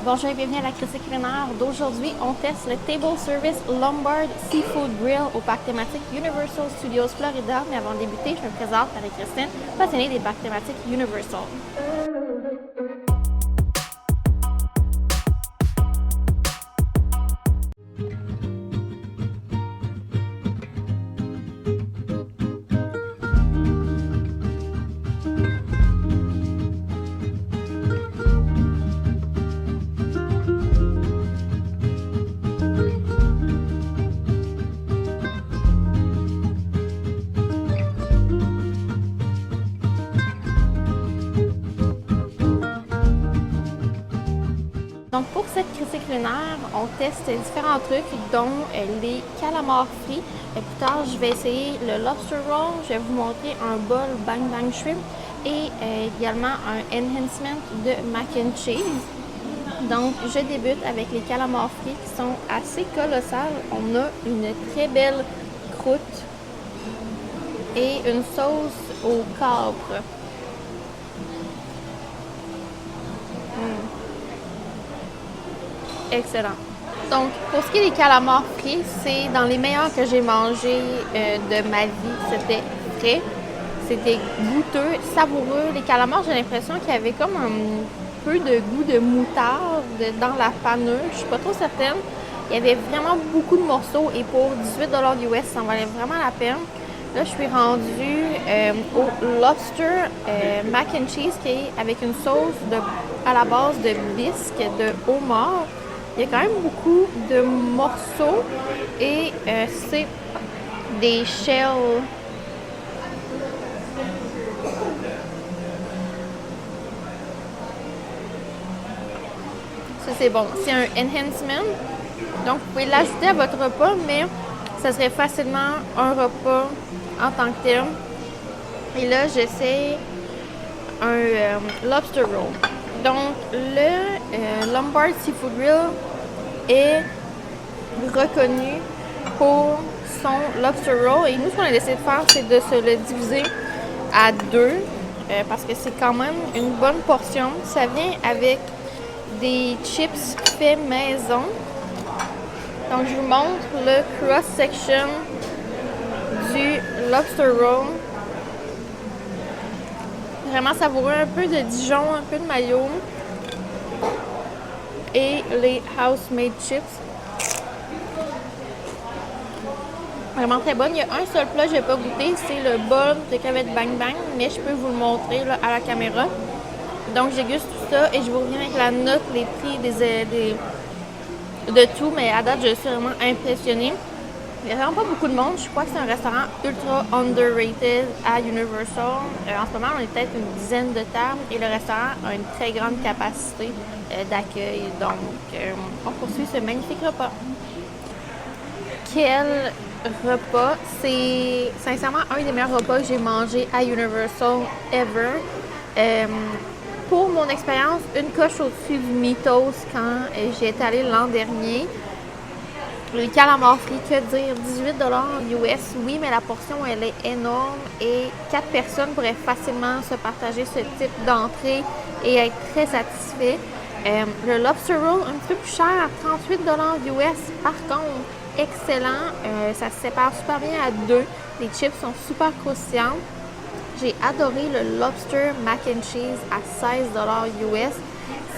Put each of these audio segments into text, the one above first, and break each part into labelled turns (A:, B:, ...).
A: Bonjour et bienvenue à la critique culinaire d'aujourd'hui. On teste le Table Service Lombard Seafood Grill au parc thématique Universal Studios Florida. Mais avant de débuter, je me présente avec Christine, passionnée des parcs thématiques Universal. Donc pour cette critique culinaire, on teste différents trucs dont les calamars frits. Plus tard, je vais essayer le lobster roll. Je vais vous montrer un bol bang bang shrimp et également un enhancement de mac and cheese. Donc je débute avec les calamars frits qui sont assez colossales. On a une très belle croûte et une sauce au capre. Excellent. Donc, pour ce qui est des calamars frits, c'est dans les meilleurs que j'ai mangés de ma vie. C'était frais, c'était goûteux, savoureux. Les calamars, j'ai l'impression qu'il y avait comme un peu de goût de moutarde dans la panure. Je suis pas trop certaine. Il y avait vraiment beaucoup de morceaux et pour 18$ US, ça en valait vraiment la peine. Là, je suis rendue au lobster mac and cheese qui est avec une sauce à la base de bisque de homard. Il y a quand même beaucoup de morceaux et c'est des shells. Ça, c'est bon. C'est un enhancement. Donc, vous pouvez l'ajouter à votre repas, mais ça serait facilement un repas en tant que tel. Et là, j'essaie un lobster roll. Donc, le Lombard Seafood Grill est reconnu pour son lobster roll. Et nous, ce qu'on a décidé de faire, c'est de se le diviser à deux parce que c'est quand même une bonne portion. Ça vient avec des chips faits maison. Donc, je vous montre le cross-section du lobster roll. Vraiment savoureux, un peu de Dijon, un peu de mayo et les house-made chips. Vraiment très bonne. Il y a un seul plat que je n'ai pas goûté, c'est le bol de crevettes bang bang, mais je peux vous le montrer là, à la caméra. Donc j'éguste tout ça et je vous reviens avec la note, les prix de tout, mais à date je suis vraiment impressionnée. Il n'y a vraiment pas beaucoup de monde. Je crois que c'est un restaurant ultra underrated à Universal. En ce moment, on est peut-être une dizaine de tables et le restaurant a une très grande capacité d'accueil. Donc, on poursuit ce magnifique repas. Quel repas! C'est sincèrement un des meilleurs repas que j'ai mangé à Universal ever. Pour mon expérience, une coche au-dessus du Mythos quand j'y étais allée l'an dernier. Les calamars frits, que dire, 18$ US, oui, mais la portion, elle est énorme et 4 personnes pourraient facilement se partager ce type d'entrée et être très satisfaits. Le lobster roll, un petit peu plus cher, à 38$ US, par contre, excellent. Ça se sépare super bien à deux. Les chips sont super croustillantes. J'ai adoré le lobster mac and cheese à 16$ US.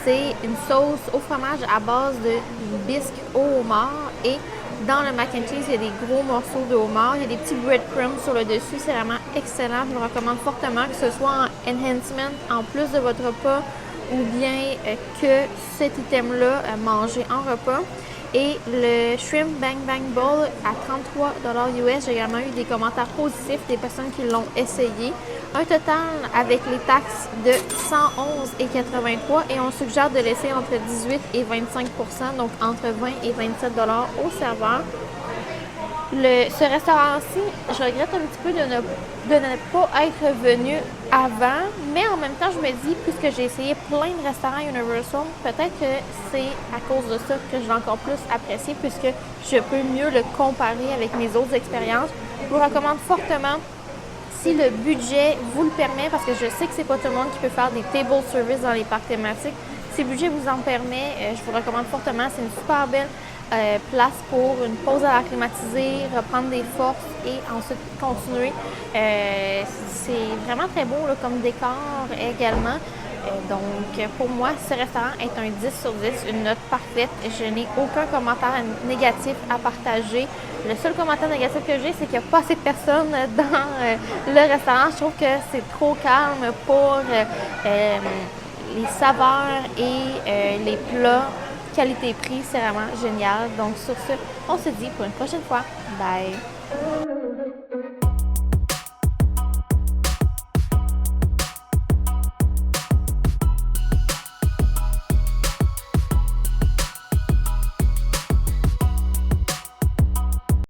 A: C'est une sauce au fromage à base de bisque au homard et dans le mac and cheese, il y a des gros morceaux de homard. Il y a des petits breadcrumbs sur le dessus. C'est vraiment excellent. Je vous recommande fortement que ce soit en enhancement en plus de votre repas ou bien que cet item-là mangé en repas. Et le Shrimp Bang Bang Bowl à 33$ US, j'ai également eu des commentaires positifs des personnes qui l'ont essayé. Un total avec les taxes de 111,83 et on suggère de laisser entre 18 et 25%, donc entre 20 et 27$ au serveur. Ce restaurant-ci, je regrette un petit peu de ne pas être venu avant, mais en même temps, je me dis, puisque j'ai essayé plein de restaurants Universal, peut-être que c'est à cause de ça que je l'ai encore plus apprécié, puisque je peux mieux le comparer avec mes autres expériences. Je vous recommande fortement, si le budget vous le permet, parce que je sais que c'est pas tout le monde qui peut faire des table service dans les parcs thématiques, si le budget vous en permet, je vous recommande fortement. C'est une super belle place pour une pause à acclimatiser, reprendre des forces et ensuite continuer. C'est vraiment très beau là, comme décor également. Donc, pour moi, ce restaurant est un 10 sur 10, une note parfaite. Je n'ai aucun commentaire négatif à partager. Le seul commentaire négatif que j'ai, c'est qu'il n'y a pas assez de personnes dans le restaurant. Je trouve que c'est trop calme pour les saveurs et les plats. Qualité-prix, c'est vraiment génial. Donc, sur ce, on se dit pour une prochaine fois. Bye!